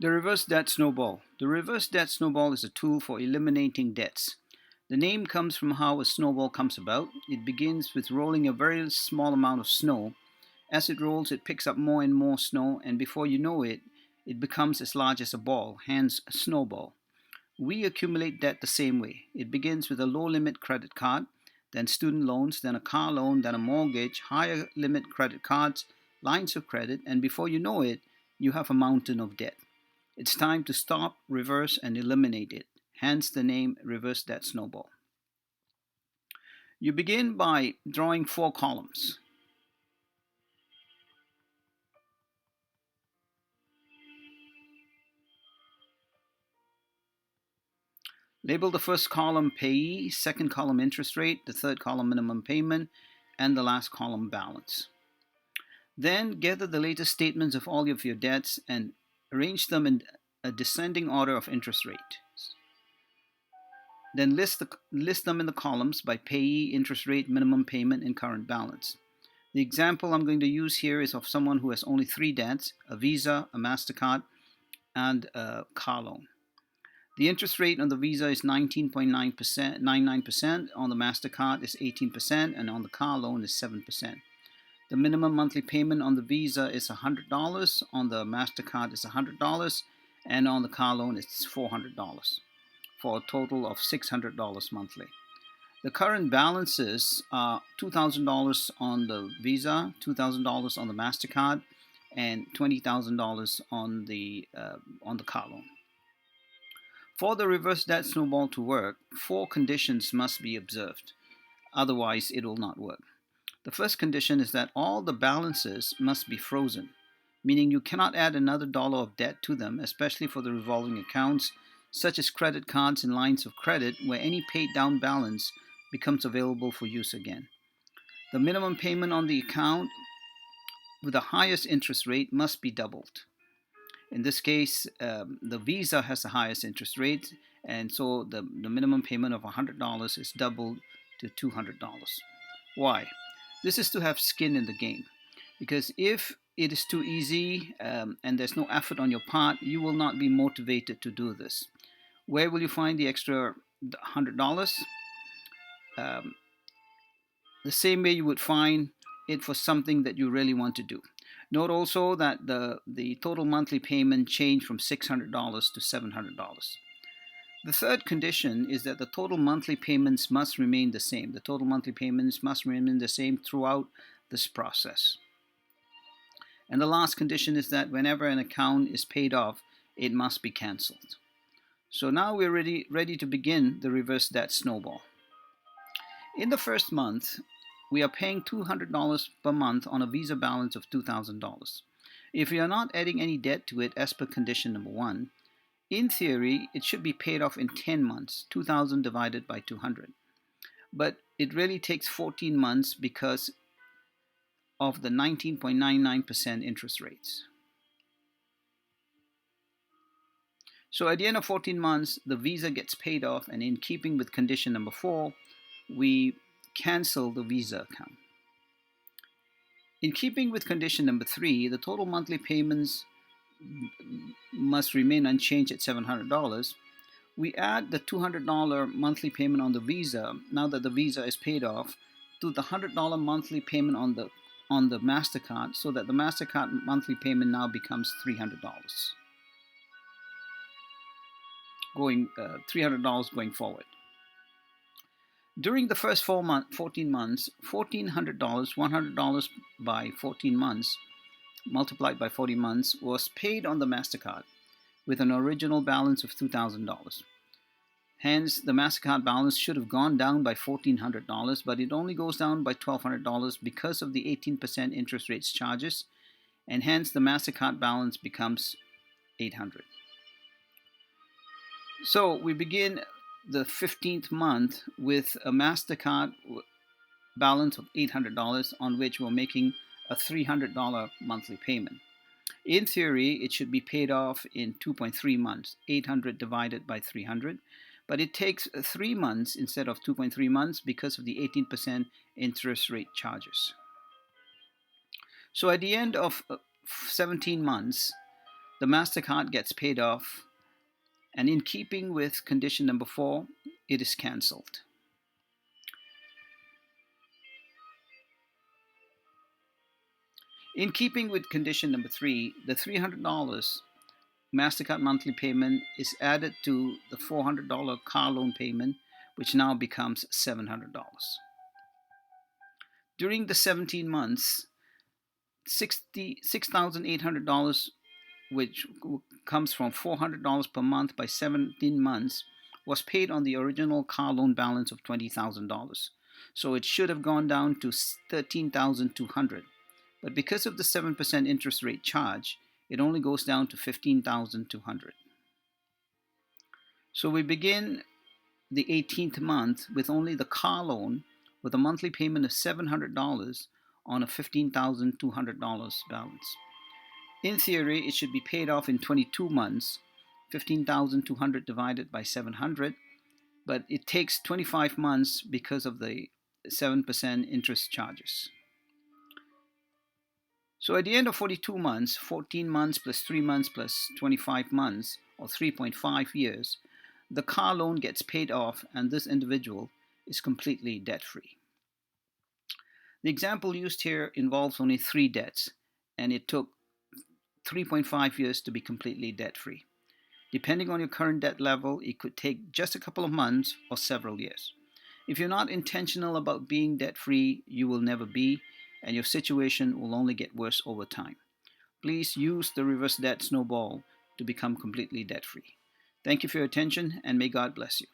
The reverse debt snowball. The reverse debt snowball is a tool for eliminating debts. The name comes from how a snowball comes about. It begins with rolling a very small amount of snow. As it rolls, it picks up more and more snow, and before you know it, it becomes as large as a ball, hence a snowball. We accumulate debt the same way. It begins with a low limit credit card, then student loans, then a car loan, then a mortgage, higher limit credit cards, lines of credit, and before you know it, you have a mountain of debt. It's time to stop, reverse, and eliminate it. Hence the name Reverse Debt Snowball. You begin by drawing four columns. Label the first column payee, second column interest rate, the third column minimum payment, and the last column balance. Then gather the latest statements of all of your debts and arrange them in a descending order of interest rate. Then list them in the columns by payee, interest rate, minimum payment, and current balance. The example I'm going to use here is of someone who has only three debts: a Visa, a MasterCard, and a car loan. The interest rate on the Visa is 19.99%, 99%, on the MasterCard is 18%, and on the car loan is 7%. The minimum monthly payment on the Visa is $100, on the MasterCard is $100, and on the car loan it's $400, for a total of $600 monthly. The current balances are $2,000 on the Visa, $2,000 on the MasterCard, and $20,000 on the car loan. For the reverse debt snowball to work, four conditions must be observed. Otherwise, it will not work. The first condition is that all the balances must be frozen, meaning you cannot add another dollar of debt to them, especially for the revolving accounts, such as credit cards and lines of credit, where any paid down balance becomes available for use again. The minimum payment on the account with the highest interest rate must be doubled. In this case, the Visa has the highest interest rate, and so the minimum payment of $100 is doubled to $200. Why? This is to have skin in the game, because if it is too easy and there's no effort on your part, you will not be motivated to do this. Where will you find the extra $100? The same way you would find it for something that you really want to do. Note also that the total monthly payment changed from $600 to $700. The third condition is that the total monthly payments must remain the same. The total monthly payments must remain the same throughout this process. And the last condition is that whenever an account is paid off, it must be canceled. So now we're ready to begin the reverse debt snowball. In the first month, we are paying $200 per month on a Visa balance of $2,000. If we are not adding any debt to it as per condition number 1, in theory, it should be paid off in 10 months, 2,000 divided by 200. But it really takes 14 months because of the 19.99% interest rates. So at the end of 14 months, the Visa gets paid off, and in keeping with condition number 4, we cancel the Visa account. In keeping with condition number 3, the total monthly payments must remain unchanged at $700. We add the $200 monthly payment on the Visa, now that the Visa is paid off, to the $100 monthly payment on the MasterCard, so that the MasterCard monthly payment now becomes $300. $300 going forward. During the first 14 months, $1,400, $100 by 14 months, multiplied by 40 months, was paid on the MasterCard with an original balance of $2,000. Hence, the MasterCard balance should have gone down by $1,400, but it only goes down by $1,200 because of the 18% interest rates charges, and hence the MasterCard balance becomes $800. So we begin the 15th month with a MasterCard balance of $800 on which we're making a $300 monthly payment. In theory, it should be paid off in 2.3 months, 800 divided by 300, but it takes 3 months instead of 2.3 months because of the 18% interest rate charges. So at the end of 17 months, the MasterCard gets paid off, and in keeping with condition number 4, it is cancelled. In keeping with condition number 3, the $300 MasterCard monthly payment is added to the $400 car loan payment, which now becomes $700. During the 17 months, $6,800, which comes from $400 per month by 17 months, was paid on the original car loan balance of $20,000. So it should have gone down to $13,200. But because of the 7% interest rate charge, it only goes down to $15,200. So we begin the 18th month with only the car loan with a monthly payment of $700 on a $15,200 balance. In theory, it should be paid off in 22 months, 15,200 divided by 700, but it takes 25 months because of the 7% interest charges. So at the end of 42 months, 14 months plus 3 months plus 25 months, or 3.5 years, the car loan gets paid off and this individual is completely debt-free. The example used here involves only 3 debts, and it took 3.5 years to be completely debt-free. Depending on your current debt level, it could take just a couple of months or several years. If you're not intentional about being debt-free, you will never be, and your situation will only get worse over time. Please use the reverse debt snowball to become completely debt-free. Thank you for your attention, and may God bless you.